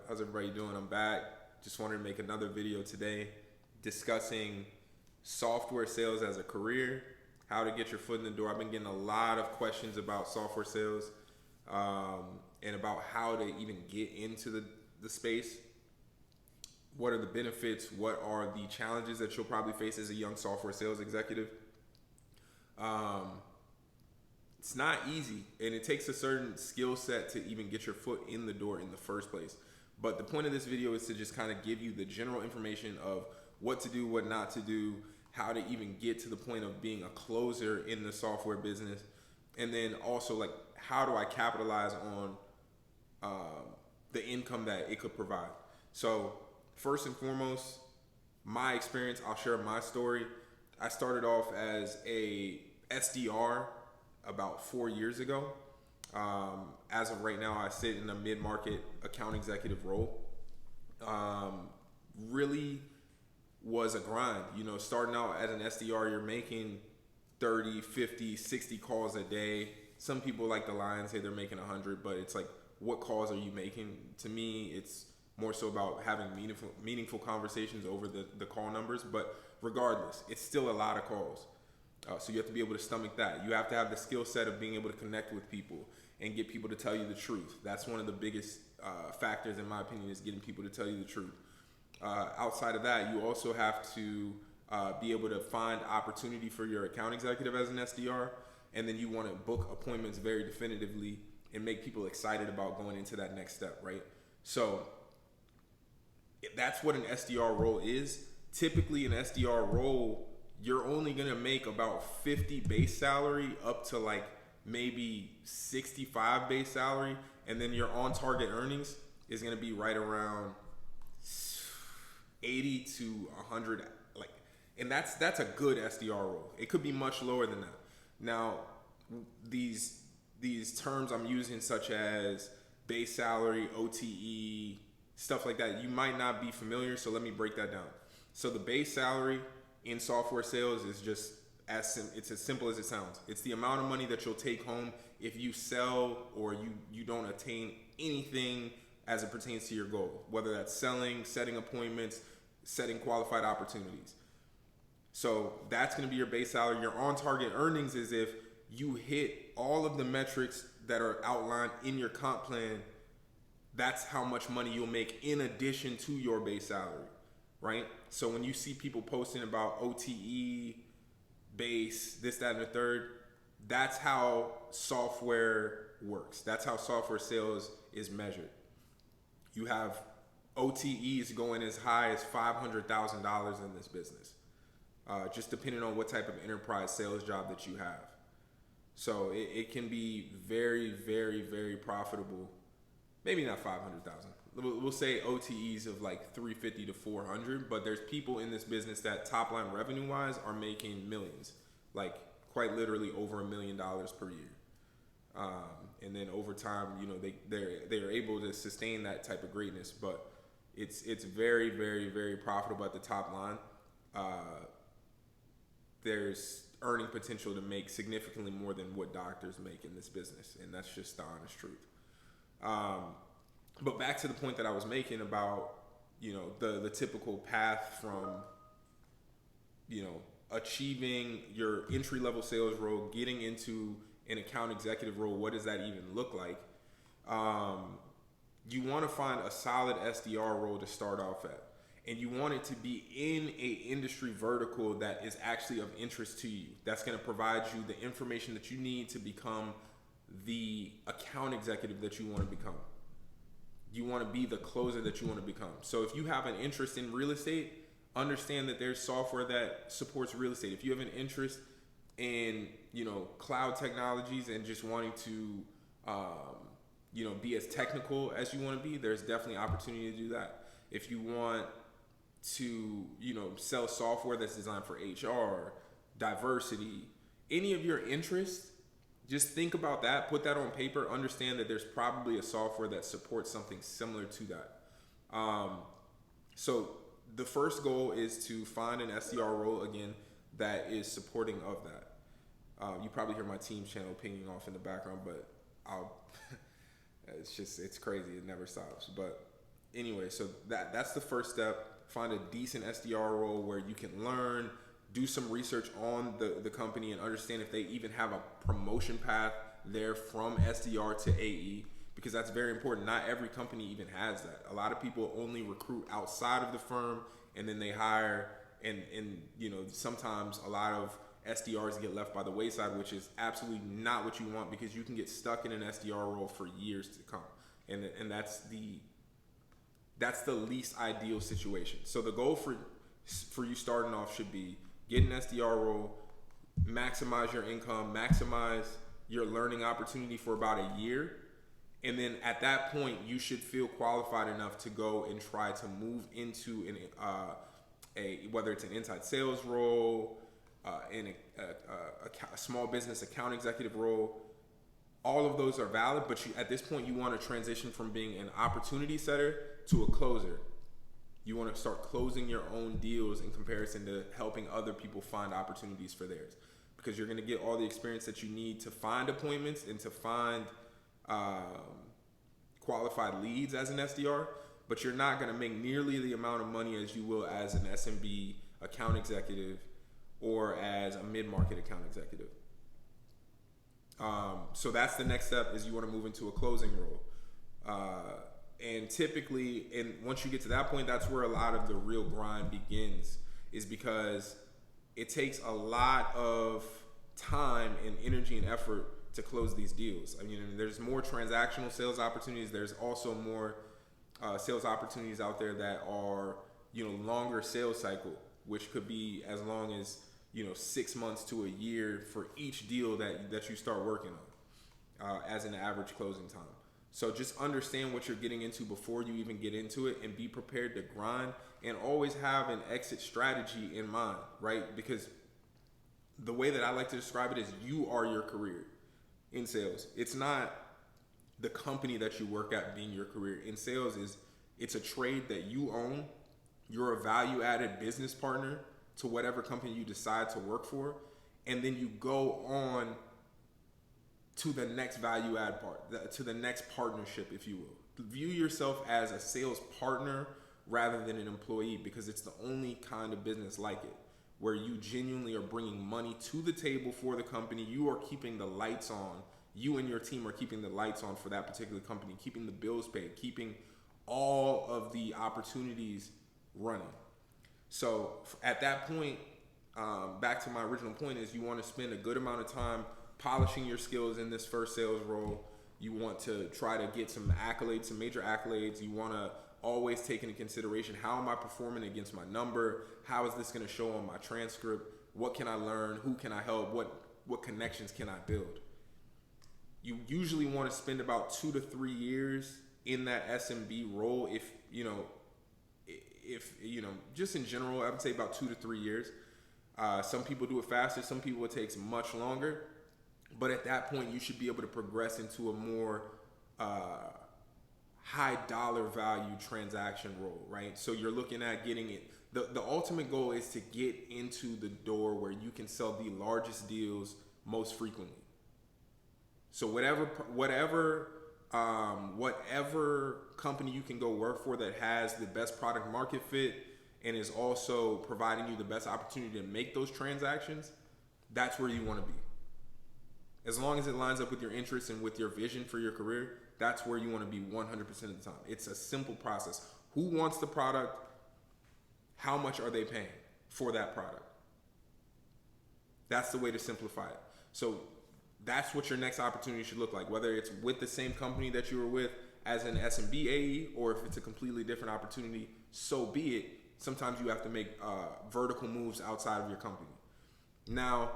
How's everybody doing? I'm back. Just wanted to make another video today discussing software sales as a career, how to get your foot in the door. I've been getting a lot of questions about software sales and about how to even get into the space. What are the benefits? What are the challenges that you'll probably face as a young software sales executive? It's not easy, and it takes a certain skill set to even get your foot in the door in the first place. But the point of this video is to just kind of give you the general information of what to do, what not to do, how to even get to the point of being a closer in the software business, and then also like how do I capitalize on the income that it could provide. So first and foremost, my experience, I'll share my story. I started off as a SDR about 4 years ago. As of right now, I sit in a mid-market account executive role. Really was a grind. You know, starting out as an SDR, you're making 30, 50, 60 calls a day. Some people like to lie and say they're making 100, but it's like, what calls are you making? To me, it's more so about having meaningful conversations over the call numbers. But regardless, it's still a lot of calls. So you have to be able to stomach that. You have to have the skill set of being able to connect with people and get people to tell you the truth. That's one of the biggest factors, in my opinion, is getting people to tell you the truth. Outside of that, you also have to be able to find opportunity for your account executive as an SDR, and then you want to book appointments very definitively and make people excited about going into that next step, right? So that's what an SDR role is. Typically, an SDR role, you're only gonna make about 50 base salary up to like maybe 65 base salary, and then your on target earnings is gonna be right around 80 to 100, like, and that's a good SDR role. It could be much lower than that. Now, these terms I'm using, such as base salary, OTE, stuff like that, you might not be familiar, so let me break that down. So the base salary in software sales is just it's as simple as it sounds. It's the amount of money that you'll take home if you sell or you don't attain anything as it pertains to your goal, whether that's selling, setting appointments, setting qualified opportunities. So that's going to be your base salary. Your on target earnings is if you hit all of the metrics that are outlined in your comp plan. That's how much money you'll make in addition to your base salary, right? So when you see people posting about OTE, base, this, that, and the third, that's how software works. That's how software sales is measured. You have OTEs going as high as $500,000 in this business, just depending on what type of enterprise sales job that you have. So it can be very, very, very profitable. Maybe not 500,000. We'll say OTEs of like 350 to 400, but there's people in this business that top line revenue wise are making millions, like quite literally over $1 million per year. And then over time, you know, they're able to sustain that type of greatness, but it's very, very, very profitable at the top line. There's earning potential to make significantly more than what doctors make in this business, and that's just the honest truth. But back to the point that I was making about, you know, the typical path from, you know, achieving your entry level sales role, getting into an account executive role. What does that even look like? You want to find a solid SDR role to start off at, and you want it to be in a industry vertical that is actually of interest to you. That's going to provide you the information that you need to become the account executive that you want to become. You want to be the closer that you want to become. So if you have an interest in real estate, understand that there's software that supports real estate. If you have an interest in, you know, cloud technologies and just wanting to, you know, be as technical as you want to be, there's definitely opportunity to do that. If you want to, you know, sell software that's designed for HR, diversity, any of your interests, just think about that, put that on paper, understand that there's probably a software that supports something similar to that. So the first goal is to find an SDR role, again, that is supporting of that. You probably hear my team channel pinging off in the background, but it's crazy. It never stops. But anyway, so that's the first step. Find a decent SDR role where you can learn, do some research on the company, and understand if they even have a promotion path there from SDR to AE, because that's very important. Not every company even has that. A lot of people only recruit outside of the firm, and then they hire, and sometimes a lot of SDRs get left by the wayside, which is absolutely not what you want, because you can get stuck in an SDR role for years to come, and that's the least ideal situation. So the goal for you starting off should be get an SDR role, maximize your income, maximize your learning opportunity for about a year, and then at that point you should feel qualified enough to go and try to move into whether it's an inside sales role, in a small business account executive role. All of those are valid, but at this point you want to transition from being an opportunity setter to a closer. You want to start closing your own deals in comparison to helping other people find opportunities for theirs, because you're going to get all the experience that you need to find appointments and to find qualified leads as an SDR, but you're not going to make nearly the amount of money as you will as an SMB account executive or as a mid-market account executive. So that's the next step, is you want to move into a closing role. And typically, and once you get to that point, that's where a lot of the real grind begins, is because it takes a lot of time and energy and effort to close these deals. I mean, there's more transactional sales opportunities. There's also more sales opportunities out there that are, longer sales cycle, which could be as long as 6 months to a year for each deal that you start working on as an average closing time. So just understand what you're getting into before you even get into it, and be prepared to grind, and always have an exit strategy in mind, right? Because the way that I like to describe it is you are your career in sales. It's not the company that you work at being your career. In sales, it's a trade that you own. You're a value-added business partner to whatever company you decide to work for, and then you go on to the next value add part, to the next partnership, if you will. View yourself as a sales partner rather than an employee, because it's the only kind of business like it, where you genuinely are bringing money to the table for the company. You are keeping the lights on. You and your team are keeping the lights on for that particular company, keeping the bills paid, keeping all of the opportunities running. So at that point, back to my original point, is you want to spend a good amount of time polishing your skills in this first sales role. You want to try to get some accolades, some major accolades. You want to always take into consideration, how am I performing against my number? How is this going to show on my transcript? What can I learn? Who can I help? What connections can I build? You usually want to spend about 2 to 3 years in that SMB role. If just in general, I would say about 2 to 3 years. Some people do it faster. Some people it takes much longer. But at that point, you should be able to progress into a more high dollar value transaction role, right? So you're looking at getting it. The ultimate goal is to get into the door where you can sell the largest deals most frequently. So whatever company you can go work for that has the best product market fit and is also providing you the best opportunity to make those transactions, that's where you want to be. As long as it lines up with your interests and with your vision for your career, that's where you want to be 100% of the time. It's a simple process. Who wants the product? How much are they paying for that product? That's the way to simplify it. So that's what your next opportunity should look like, whether it's with the same company that you were with as an SMB AE, or if it's a completely different opportunity, so be it. Sometimes you have to make vertical moves outside of your company. Now,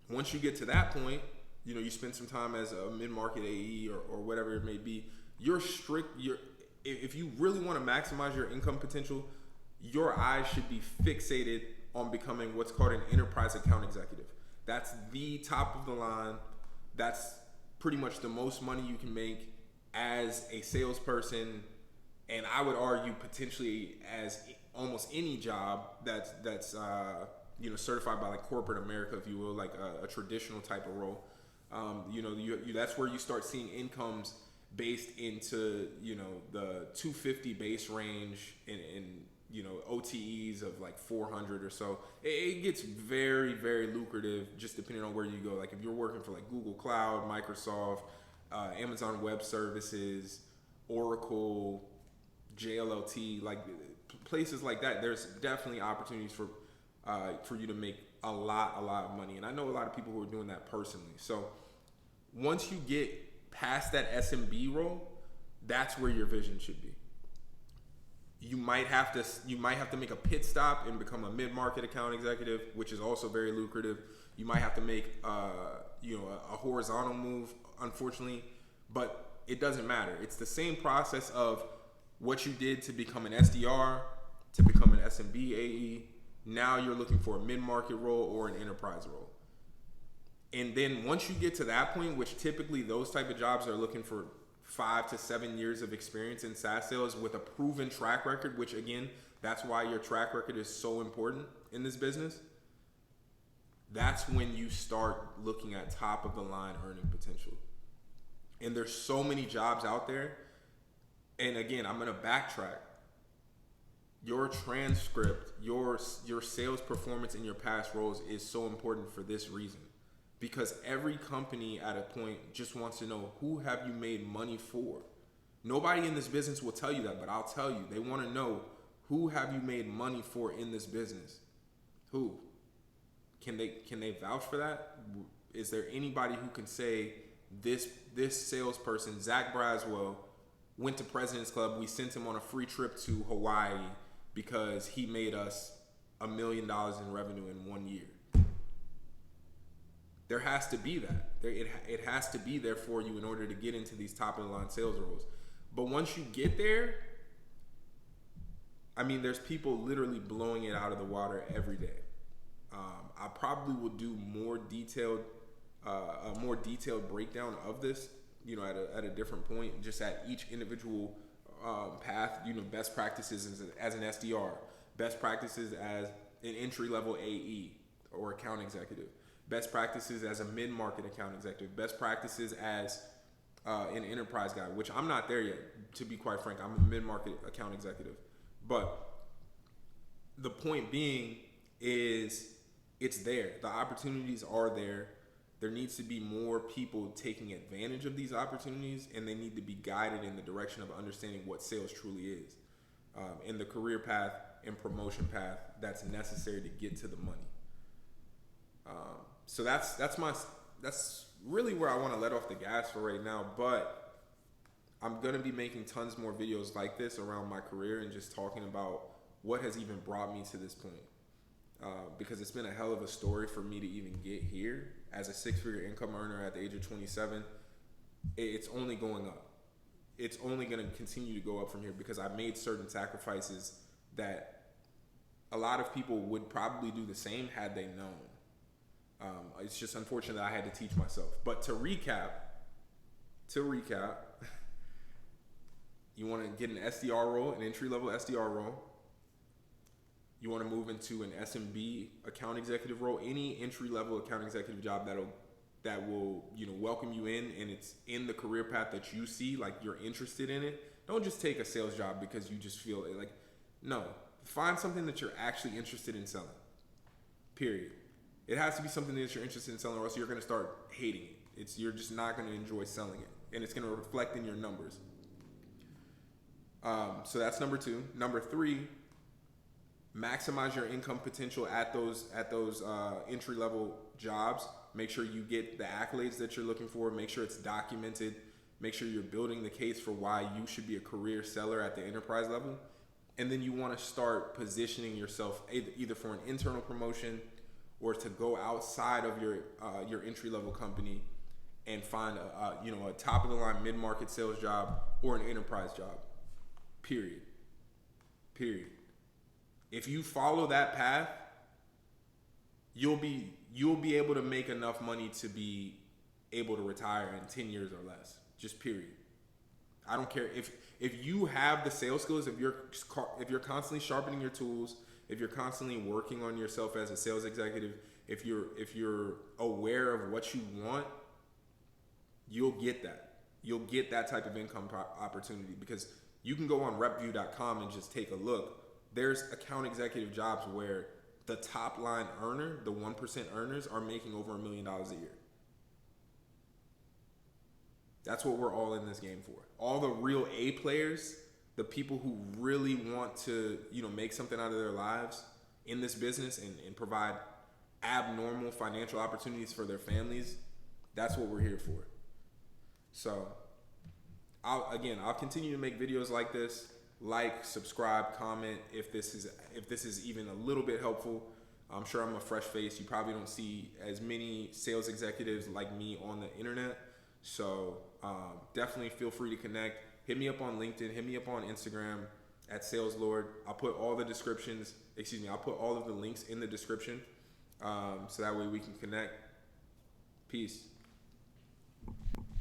once you get to that point, you spend some time as a mid-market AE or whatever it may be. If you really want to maximize your income potential, your eyes should be fixated on becoming what's called an enterprise account executive. That's the top of the line. That's pretty much the most money you can make as a salesperson, and I would argue potentially as almost any job that's certified by like corporate America, if you will, like a traditional type of role. That's where you start seeing incomes based into, the 250 base range and OTEs of like 400 or so. It gets very, very lucrative just depending on where you go. Like if you're working for like Google Cloud, Microsoft, Amazon Web Services, Oracle, JLLT, like places like that, there's definitely opportunities for you to make a lot of money. And I know a lot of people who are doing that personally. So once you get past that SMB role, that's where your vision should be. You might have to make a pit stop and become a mid-market account executive, which is also very lucrative. You might have to make a horizontal move, unfortunately, but it doesn't matter. It's the same process of what you did to become an SDR, to become an SMB AE. Now you're looking for a mid-market role or an enterprise role. And then once you get to that point, which typically those type of jobs are looking for 5 to 7 years of experience in SaaS sales with a proven track record, which again, that's why your track record is so important in this business. That's when you start looking at top of the line earning potential. And there's so many jobs out there. And again, I'm going to backtrack. Your transcript, your sales performance in your past roles is so important for this reason. Because every company at a point just wants to know, who have you made money for? Nobody in this business will tell you that, but I'll tell you. They want to know, who have you made money for in this business? Who? Can they vouch for that? Is there anybody who can say, this salesperson, Zach Braswell, went to President's Club, we sent him on a free trip to Hawaii because he made us $1 million in revenue in 1 year? There has to be that. It has to be there for you in order to get into these top of the line sales roles. But once you get there, I mean, there's people literally blowing it out of the water every day. I probably will do a more detailed breakdown of this, at a different point, just at each individual path. Best practices as an SDR, best practices as an entry-level AE or account executive, best practices as a mid-market account executive, best practices as an enterprise guy, which I'm not there yet, to be quite frank. I'm a mid-market account executive. But the point being is, it's there. The opportunities are there. There needs to be more people taking advantage of these opportunities, and they need to be guided in the direction of understanding what sales truly is, and the career path and promotion path that's necessary to get to the money. So that's really where I want to let off the gas for right now. But I'm gonna be making tons more videos like this around my career and just talking about what has even brought me to this point. Because it's been a hell of a story for me to even get here as a 6-figure income earner at the age of 27. It's only going up. It's only going to continue to go up from here because I made certain sacrifices that a lot of people would probably do the same had they known. It's just unfortunate that I had to teach myself. But to recap, you want to get an SDR role, an entry-level SDR role. You want to move into an SMB account executive role, any entry-level account executive job that will welcome you in, and it's in the career path that you see, like you're interested in it. Don't just take a sales job because you just feel it. Like, no, find something that you're actually interested in selling. Period. It has to be something that you're interested in selling, or else you're going to start hating it. You're just not going to enjoy selling it, and it's going to reflect in your numbers. So that's number 2. Number 3. Maximize your income potential at those entry level jobs. Make sure you get the accolades that you're looking for. Make sure it's documented. Make sure you're building the case for why you should be a career seller at the enterprise level. And then you want to start positioning yourself either for an internal promotion or to go outside of your entry level company and find a top of the line mid market sales job or an enterprise job. Period. If you follow that path, you'll be able to make enough money to be able to retire in 10 years or less. Just period. I don't care if you have the sales skills, if you're constantly sharpening your tools, if you're constantly working on yourself as a sales executive, if you're aware of what you want, you'll get that. you'll get that type of income opportunity, because you can go on repview.com and just take a look. There's account executive jobs where the top line earner, the 1% earners, are making over $1 million a year. That's what we're all in this game for. All the real A players, the people who really want to, make something out of their lives in this business and provide abnormal financial opportunities for their families, that's what we're here for. So, I'll continue to make videos like this. Like, subscribe, comment if this is even a little bit helpful. I'm sure I'm a fresh face. You probably don't see as many sales executives like me on the internet. So definitely feel free to connect. Hit me up on LinkedIn. Hit me up on Instagram at Saleslorde. I'll put all the links in the description, so that way we can connect. Peace.